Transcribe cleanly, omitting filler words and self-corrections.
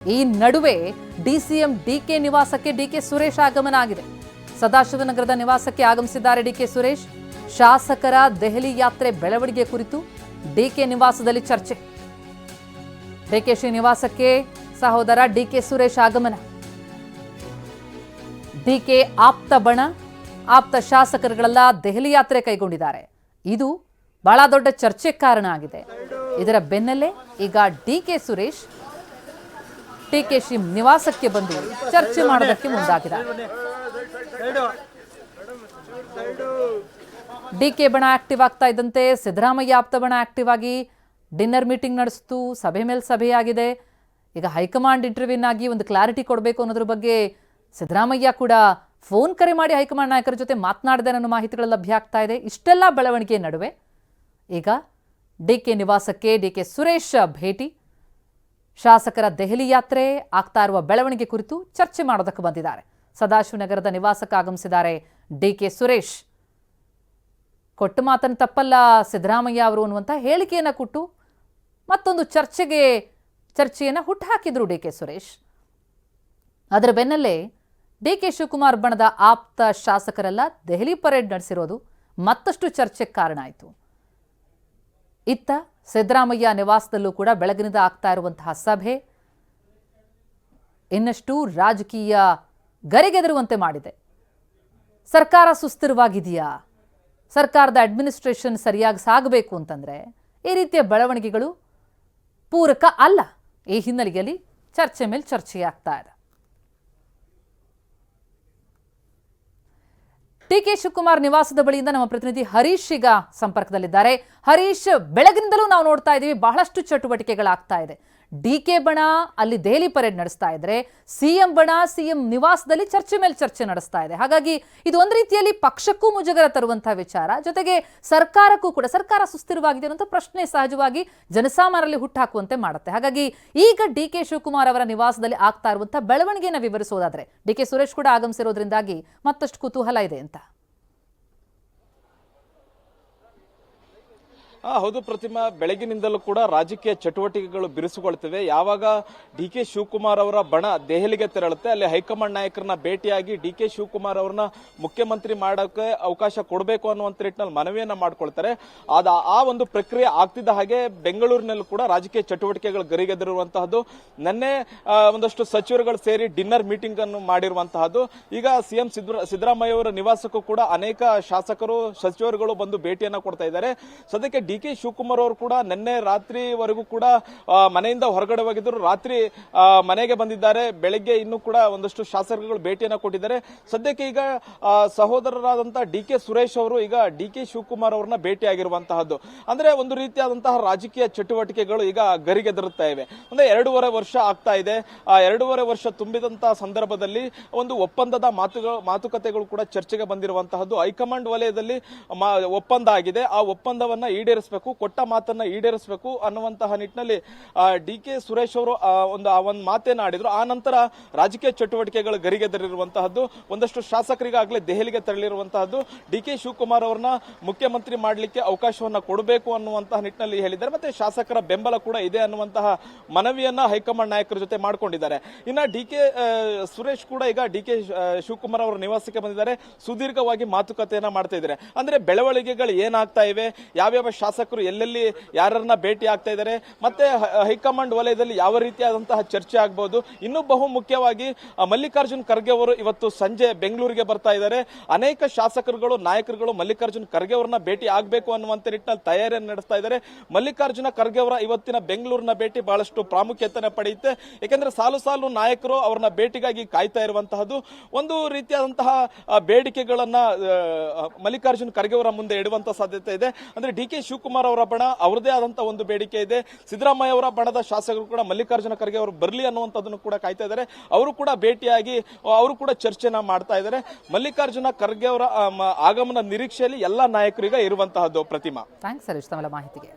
ಈ ನಡುವೆ DCM DK ನಿವಾಸಕ್ಕೆ ಡಿಕೆ ಸುರೇಶ್ ಆಗಮನ ಆಗಿದೆ. ಸದಾಶಿವನಗರದ ನಿವಾಸಕ್ಕೆ ಆಗಮಿಸಿದ್ದಾರೆ ಡಿಕೆ ಸುರೇಶ್. ಶಾಸಕರ ದೆಹಲಿ ಯಾತ್ರೆ ಬೆಳವಣಿಗೆ ಕುರಿತು ಡಿಕೆ ನಿವಾಸದಲ್ಲಿ ಚರ್ಚೆ. ಡಿಕೆಶಿ ನಿವಾಸಕ್ಕೆ ಸಹೋದರ ಡಿಕೆ ಸುರೇಶ್ ಆಗಮನ. ಡಿಕೆ ಆಪ್ತ ಬಣ, ಆಪ್ತ ಶಾಸಕರುಗಳೆಲ್ಲ ದೆಹಲಿ ಯಾತ್ರೆ ಕೈಗೊಂಡಿದ್ದಾರೆ. ಇದು ಬಹಳ ದೊಡ್ಡ ಚರ್ಚೆಗೆ ಕಾರಣ ಆಗಿದೆ. ಇದರ ಬೆನ್ನಲ್ಲೇ ಈಗ ಡಿಕೆ ಸುರೇಶ್ ಡಿಕೆಶಿ ನಿವಾಸಕ್ಕೆ ಬಂದು ಚರ್ಚೆ ಮಾಡೋದಕ್ಕೆ ಮುಂದಾಗಿದ್ದಾರೆ. ಡಿಕೆ ಬಣ ಆಕ್ಟಿವ್ ಆಗ್ತಾ ಇದ್ದಂತೆ ಸಿದ್ದರಾಮಯ್ಯ ಆಪ್ತ ಬಣ ಆಕ್ಟಿವ್ ಆಗಿ ಡಿನ್ನರ್ ಮೀಟಿಂಗ್ ನಡೆಸಿತು. ಸಭೆ ಮೇಲೆ ಸಭೆಯಾಗಿದೆ. ಈಗ ಹೈಕಮಾಂಡ್ ಇಂಟರ್ವ್ಯೂನ್ ಆಗಿ ಒಂದು ಕ್ಲಾರಿಟಿ ಕೊಡಬೇಕು ಅನ್ನೋದ್ರ ಬಗ್ಗೆ ಸಿದ್ದರಾಮಯ್ಯ ಕೂಡ ಫೋನ್ ಕರೆ ಮಾಡಿ ಹೈಕಮಾಂಡ್ ನಾಯಕರ ಜೊತೆ ಮಾತನಾಡಿದೆ ಅನ್ನೋ ಮಾಹಿತಿಗಳು ಲಭ್ಯ ಆಗ್ತಾ ಇದೆ. ಇಷ್ಟೆಲ್ಲ ಬೆಳವಣಿಗೆ ನಡುವೆ ಈಗ ಡಿಕೆ ನಿವಾಸಕ್ಕೆ ಡಿಕೆ ಸುರೇಶ್ ಭೇಟಿ, ಶಾಸಕರ ದೆಹಲಿ ಯಾತ್ರೆ, ಆಗ್ತಾ ಇರುವ ಬೆಳವಣಿಗೆ ಕುರಿತು ಚರ್ಚೆ ಮಾಡೋದಕ್ಕೆ ಬಂದಿದ್ದಾರೆ. ಸದಾಶಿವನಗರದ ನಿವಾಸಕ್ಕೆ ಆಗಮಿಸಿದ್ದಾರೆ ಡಿಕೆ ಸುರೇಶ್. ಕೊಟ್ಟ ಮಾತನ್ನು ತಪ್ಪಲ್ಲ ಸಿದ್ದರಾಮಯ್ಯ ಅವರು ಅನ್ನುವಂಥ ಹೇಳಿಕೆಯನ್ನು ಕೊಟ್ಟು ಮತ್ತೊಂದು ಚರ್ಚೆಯನ್ನು ಹುಟ್ಟುಹಾಕಿದ್ರು ಡಿಕೆ ಸುರೇಶ್. ಅದರ ಬೆನ್ನಲ್ಲೇ ಡಿಕೆ ಶಿವಕುಮಾರ್ ಬಣದ ಆಪ್ತ ಶಾಸಕರೆಲ್ಲ ದೆಹಲಿ ಪರೇಡ್ ನಡೆಸಿರೋದು ಮತ್ತಷ್ಟು ಚರ್ಚೆಗೆ ಕಾರಣ ಆಯಿತು. ಇತ್ತ ಸಿದ್ದರಾಮಯ್ಯ ನಿವಾಸದಲ್ಲೂ ಕೂಡ ಬೆಳಗಿನಿಂದ ಆಗ್ತಾ ಇರುವಂತಹ ಸಭೆ ಇನ್ನಷ್ಟು ರಾಜಕೀಯ ಗರಿಗೆದರುವಂತೆ ಮಾಡಿದೆ. ಸರ್ಕಾರ ಸುಸ್ಥಿರವಾಗಿದೆಯಾ, ಸರ್ಕಾರದ ಅಡ್ಮಿನಿಸ್ಟ್ರೇಷನ್ ಸರಿಯಾಗಿ ಸಾಗಬೇಕು ಅಂತಂದ್ರೆ ಈ ರೀತಿಯ ಬೆಳವಣಿಗೆಗಳು ಪೂರಕ ಅಲ್ಲ. ಈ ಹಿನ್ನೆಲೆಯಲ್ಲಿ ಚರ್ಚೆ ಮೇಲೆ ಚರ್ಚೆಯಾಗ್ತಾ ಇದೆ. ಡಿಕೆ ಶಿವಕುಮಾರ್ ನಿವಾಸದ ಬಳಿಯಿಂದ ನಮ್ಮ ಪ್ರತಿನಿಧಿ ಹರೀಶ್ ಈಗ ಸಂಪರ್ಕದಲ್ಲಿದ್ದಾರೆ. ಹರೀಶ್, ಬೆಳಗಿನಿಂದಲೂ ನಾವು ನೋಡ್ತಾ ಇದ್ದೀವಿ ಬಹಳಷ್ಟು ಚಟುವಟಿಕೆಗಳಾಗ್ತಾ ಇದೆ. ಡಿಕೆ ಬಣ ಅಲ್ಲಿ ದೆಹಲಿ ಪರೇಡ್ ನಡೆಸ್ತಾ ಇದ್ರೆ, ಸಿಎಂ ಬಣ ಸಿಎಂ ನಿವಾಸದಲ್ಲಿ ಚರ್ಚೆ ಮೇಲೆ ಚರ್ಚೆ ನಡೆಸ್ತಾ ಇದೆ. ಹಾಗಾಗಿ ಇದು ಒಂದು ರೀತಿಯಲ್ಲಿ ಪಕ್ಷಕ್ಕೂ ಮುಜುಗರ ತರುವಂತಹ ವಿಚಾರ, ಜೊತೆಗೆ ಸರ್ಕಾರಕ್ಕೂ ಕೂಡ ಸರ್ಕಾರ ಸುಸ್ಥಿರವಾಗಿದೆ ಅನ್ನೋ ಪ್ರಶ್ನೆ ಸಹಜವಾಗಿ ಜನಸಾಮಾನ್ಯರಲ್ಲಿ ಹುಟ್ಟಾಕುವಂತೆ ಮಾಡುತ್ತೆ. ಹಾಗಾಗಿ ಈಗ ಡಿಕೆ ಶಿವಕುಮಾರ್ ಅವರ ನಿವಾಸದಲ್ಲಿ ಆಗ್ತಾ ಇರುವಂತಹ ಬೆಳವಣಿಗೆಯನ್ನು ವಿವರಿಸೋದಾದ್ರೆ, ಡಿಕೆ ಸುರೇಶ್ ಕೂಡ ಆಗಮಿಸಿರೋದ್ರಿಂದಾಗಿ ಮತ್ತಷ್ಟು ಕುತೂಹಲ ಇದೆ ಅಂತ. ಹೌದು ಪ್ರತಿಮಾ, ಬೆಳಗಿನಿಂದಲೂ ಕೂಡ ರಾಜಕೀಯ ಚಟುವಟಿಕೆಗಳು ಬಿರುಸುಗೊಳ್ತಿವೆ. ಯಾವಾಗ ಡಿಕೆ ಶಿವಕುಮಾರ್ ಅವರ ಬಣ ದೆಹಲಿಗೆ ತೆರಳುತ್ತೆ, ಅಲ್ಲಿ ಹೈಕಮಾಂಡ್ ನಾಯಕರನ್ನ ಭೇಟಿಯಾಗಿ ಡಿಕೆ ಶಿವಕುಮಾರ್ ಅವರನ್ನ ಮುಖ್ಯಮಂತ್ರಿ ಮಾಡೋಕೆ ಅವಕಾಶ ಕೊಡಬೇಕು ಅನ್ನುವಂಥ ನಿಟ್ಟಿನಲ್ಲಿ ಮನವಿಯನ್ನ ಮಾಡ್ಕೊಳ್ತಾರೆ. ಆ ಒಂದು ಪ್ರಕ್ರಿಯೆ ಆಗ್ತಿದ್ದ ಹಾಗೆ ಬೆಂಗಳೂರಿನಲ್ಲೂ ಕೂಡ ರಾಜಕೀಯ ಚಟುವಟಿಕೆಗಳು ಗರಿಗೆದರುವಂತಹದ್ದು. ನಿನ್ನೆ ಒಂದಷ್ಟು ಸಚಿವರುಗಳು ಸೇರಿ ಡಿನ್ನರ್ ಮೀಟಿಂಗ್ ಅನ್ನು ಮಾಡಿರುವಂತಹದ್ದು. ಈಗ ಸಿಎಂ ಸಿದ್ದರಾಮಯ್ಯ ಅವರ ನಿವಾಸಕ್ಕೂ ಕೂಡ ಅನೇಕ ಶಾಸಕರು ಸಚಿವರುಗಳು ಬಂದು ಭೇಟಿಯನ್ನ ಕೊಡ್ತಾ ಇದ್ದಾರೆ. ಸದ್ಯಕ್ಕೆ ಡಿಕೆ ಶಿವಕುಮಾರ್ ಅವರು ಕೂಡ ನಿನ್ನೆ ರಾತ್ರಿವರೆಗೂ ಕೂಡ ಮನೆಯಿಂದ ಹೊರಗಡೆ ಹೋಗಿದ್ದರು. ರಾತ್ರಿ ಮನೆಗೆ ಬಂದಿದ್ದಾರೆ. ಬೆಳಗ್ಗೆ ಇನ್ನೂ ಕೂಡ ಒಂದಷ್ಟು ಶಾಸಕರುಗಳು ಭೇಟಿಯನ್ನ ಕೊಟ್ಟಿದ್ದಾರೆ. ಸದ್ಯಕ್ಕೆ ಈಗ ಸಹೋದರರಾದಂತಹ ಡಿಕೆ ಸುರೇಶ್ ಅವರು ಈಗ ಡಿಕೆ ಶಿವಕುಮಾರ್ ಅವರನ್ನ ಭೇಟಿಯಾಗಿರುವಂತಹದ್ದು. ಅಂದ್ರೆ ಒಂದು ರೀತಿಯಾದಂತಹ ರಾಜಕೀಯ ಚಟುವಟಿಕೆಗಳು ಈಗ ಗರಿಗೆದರುತ್ತಾ ಇವೆ. ಅಂದ್ರೆ 2.5 ವರ್ಷ ಆಗ್ತಾ ಇದೆ. 2.5 ವರ್ಷ ತುಂಬಿದಂತಹ ಸಂದರ್ಭದಲ್ಲಿ ಒಂದು ಒಪ್ಪಂದದ ಮಾತುಕತೆಗಳು ಕೂಡ ಚರ್ಚೆಗೆ ಬಂದಿರುವಂತಹದ್ದು. ಹೈಕಮಾಂಡ್ ವಲಯದಲ್ಲಿ ಒಪ್ಪಂದ ಆಗಿದೆ. ಆ ಒಪ್ಪಂದವನ್ನ ಈಡೇರಿಸಬೇಕು, ಕೊಟ್ಟ ಮಾತನ್ನ ಈಡೇರಿಸಬೇಕು ಅನ್ನುವಂತಹ ನಿಟ್ಟಿನಲ್ಲಿ ಡಿಕೆ ಸುರೇಶ್ ಅವರು ಒಂದು ಮಾತೇನ ಆಡಿದ್ರು. ಆ ನಂತರ ರಾಜಕೀಯ ಚಟುವಟಿಕೆಗಳು ಗರಿಗೆದರಿರುವಂತಹದ್ದು. ಒಂದಷ್ಟು ಶಾಸಕರಿಗಾಗಲೇ ದೆಹಲಿಗೆ ತೆರಳಿರುವಂತಹದ್ದು. ಡಿಕೆ ಶಿವಕುಮಾರ್ ಅವರನ್ನ ಮುಖ್ಯಮಂತ್ರಿ ಮಾಡಲಿಕ್ಕೆ ಅವಕಾಶವನ್ನ ಕೊಡಬೇಕು ಅನ್ನುವಂತಹ ನಿಟ್ಟಿನಲ್ಲಿ ಹೇಳಿದ್ದಾರೆ. ಮತ್ತೆ ಶಾಸಕರ ಬೆಂಬಲ ಕೂಡ ಇದೆ ಅನ್ನುವಂತಹ ಮನವಿಯನ್ನ ಹೈಕಮಾಂಡ್ ನಾಯಕರ ಜೊತೆ ಮಾಡಿಕೊಂಡಿದ್ದಾರೆ. ಇನ್ನ ಡಿಕೆ ಸುರೇಶ್ ಕೂಡ ಈಗ ಡಿಕೆ ಶಿವಕುಮಾರ್ ಅವರ ನಿವಾಸಕ್ಕೆ ಬಂದಿದ್ದಾರೆ. ಸುದೀರ್ಘವಾಗಿ ಮಾತುಕತೆಯನ್ನ ಮಾಡ್ತಾ ಇದ್ದಾರೆ. ಅಂದ್ರೆ ಬೆಳವಣಿಗೆಗಳು ಏನಾಗ್ತಾ ಇವೆ, ಯಾವ್ಯಾವ ಶಾಸಕರು ಎಲ್ಲೆಲ್ಲಿ ಯಾರನ್ನ ಭೇಟಿ ಆಗ್ತಾ ಇದ್ದಾರೆ, ಮತ್ತೆ ಹೈಕಮಾಂಡ್ ವಲಯದಲ್ಲಿ ಯಾವ ರೀತಿಯಾದಂತಹ ಚರ್ಚೆ ಆಗಬಹುದು. ಇನ್ನು ಬಹು ಮುಖ್ಯವಾಗಿ ಮಲ್ಲಿಕಾರ್ಜುನ್ ಖರ್ಗೆ ಅವರು ಇವತ್ತು ಸಂಜೆ ಬೆಂಗಳೂರಿಗೆ ಬರ್ತಾ ಇದ್ದಾರೆ. ಅನೇಕ ಶಾಸಕರುಗಳು ನಾಯಕರುಗಳು ಮಲ್ಲಿಕಾರ್ಜುನ್ ಖರ್ಗೆ ಅವರನ್ನ ಭೇಟಿ ಆಗಬೇಕು ಅನ್ನುವಂತ ನಿಟ್ಟಿನಲ್ಲಿ ತಯಾರಿಯನ್ನು ನಡೆಸ್ತಾ ಇದ್ದಾರೆ. ಮಲ್ಲಿಕಾರ್ಜುನ ಖರ್ಗೆ ಅವರ ಇವತ್ತಿನ ಬೆಂಗಳೂರಿನ ಭೇಟಿ ಬಹಳಷ್ಟು ಪ್ರಾಮುಖ್ಯತೆ ಪಡೆಯುತ್ತೆ. ಯಾಕೆಂದ್ರೆ ಸಾಲು ನಾಯಕರು ಅವರನ್ನ ಭೇಟಿಗಾಗಿ ಕಾಯ್ತಾ ಇರುವಂತಹದ್ದು. ಒಂದು ರೀತಿಯಾದಂತಹ ಬೇಡಿಕೆಗಳನ್ನ ಮಲ್ಲಿಕಾರ್ಜುನ್ ಖರ್ಗೆ ಅವರ ಮುಂದೆ ಇಡುವಂತ ಸಾಧ್ಯತೆ ಇದೆ. ಅಂದ್ರೆ ಡಿಕೆ ಶಿವಕುಮಾರ್ ಅವರ ಬಣ ಅವರದೇ ಆದಂತಹ ಒಂದು ಬೇಡಿಕೆ ಇದೆ. ಸಿದ್ದರಾಮಯ್ಯ ಅವರ ಬಣದ ಶಾಸಕರು ಕೂಡ ಮಲ್ಲಿಕಾರ್ಜುನ ಖರ್ಗೆ ಅವರು ಬರಲಿ ಅನ್ನುವಂಥದ್ದನ್ನು ಕೂಡ ಕಾಯ್ತಾ ಇದ್ದಾರೆ. ಅವರು ಕೂಡ ಭೇಟಿಯಾಗಿ ಅವರು ಕೂಡ ಚರ್ಚೆನ ಮಾಡ್ತಾ ಇದ್ದಾರೆ. ಮಲ್ಲಿಕಾರ್ಜುನ ಖರ್ಗೆ ಅವರ ಆಗಮನ ನಿರೀಕ್ಷೆಯಲ್ಲಿ ಎಲ್ಲಾ ನಾಯಕರಿಗೆ ಇರುವಂತಹದ್ದು. ಪ್ರತಿಮಾ, ಥ್ಯಾಂಕ್ಸ್ ಹರೀಶ್ ತಮ್ಮ ಮಾಹಿತಿಗೆ.